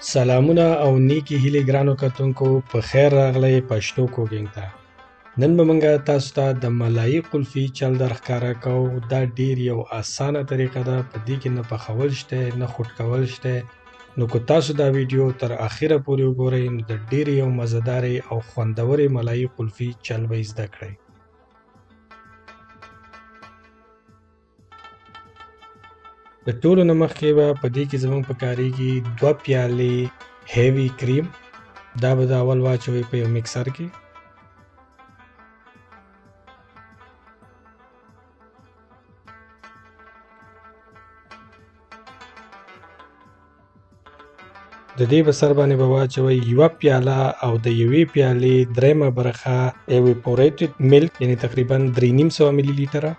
سلامونه او نیکی هیلې ګرانو کتونکو په خیر راغلی پښتو کوکینګ ته. نن به موږ تاسو ته د ملایي قلفي چل در ښکاره کوو. دا ډیر یو اسانه طریقه ده، په دې کې نه پخول شته نه خوټ کول شته. نو که تاسو دا ویډیو تر اخره پورې وګورئ نو د ډیر یو مزهدارې او خوندورې ملایي قلفي چل به زده کړئ. د ټولو نه مخکې به په دې کې زموږ پکارېږي 2 پیالې هیوي کریم. دا به د اول واچوئ په یو مکسر کې. د دې په سر باندې به واچوئ 1 پیاله او د 1 پیالې دریمه برخه ایویپوریټډ ملک، یعنی تقریبا 3.5 ملي لیټره.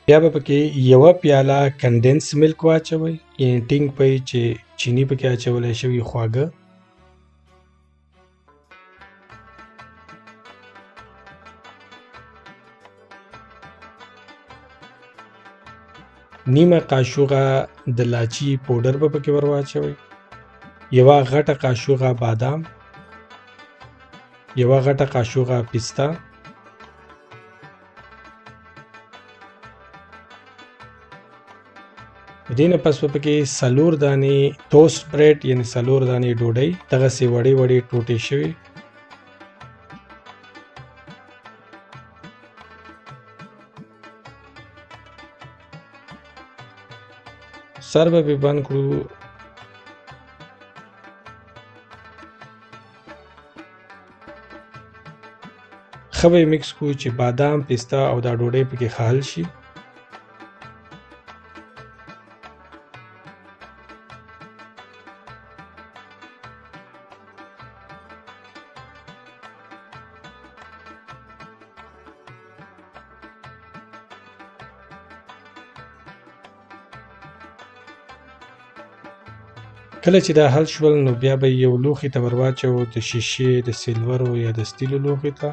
بیا به پکې 1 پیاله کنډنس ملک واچوئ، یعنی ټینګ پئ چې چینی پکې اچولی شوي خواږه. نیمه قاشوغه د لاچي پوډر به پکې ور واچوئ، 1 غټه قاشوغه بادام، 1 غټه قاشوغه پسته، دې نه پس به پکې 4 دانې توست بریډ، یعنی 4 دانې ډوډۍ دغسې وړې وړې ټوټې شوي. سر به پې بند کړو. ښه به یې مکس کړو چې بادام، پسته او دا ډوډۍ پکې ښه حل شي. کله چې دا حل شول نو بیا به یو لوښي ته ور واچوو، د شیشې، د سیلورو یا د سټیلو لوښي ته.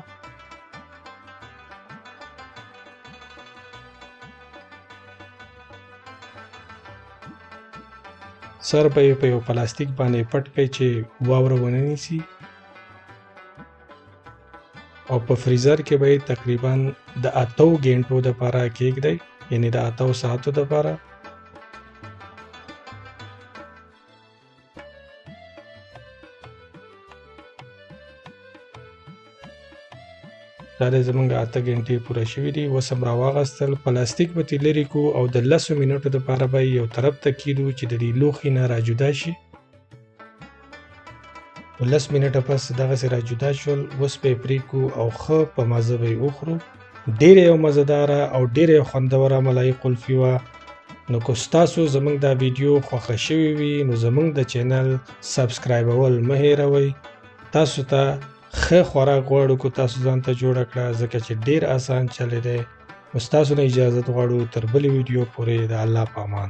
سر به یې په یو پلاستیک باندې پټ کړئ چې واوره ونه نیسي، او په فریزر کې به یې تقریبا د 8 غنټو دپاره کېږدئ، یعنی د 8 ساعتو دپاره. دا دی زموږ 8 غنټې پوره شوي دي. اوس هم راواغستل، پلاستیک به ترې لرې کړو او د 10 منټو دپاره به یو طرف ته کیږدو چې د دې لوښي نه راجدا شي. 10 منټه پس دغسې راجدا شول. اوس به یې پرېږدو او ښه په مزه به یې وخورو. ډېره یو مزهداره او ډېره یو خوندوره ملایي قلفي وه. نو که ستاسو زموږ دا ویډیو خوښه شوې وي نو زموږ د چینل سبسکرایبول مه هېروئ. تاسو ته ښه خوراک غواړو که تاسو ځان ته جوړه کړه، ځکه چې ډېر اسان چلی دی. نو ستاسو نه اجازت غواړو تر بلې ویډیو پورې د الله په امان.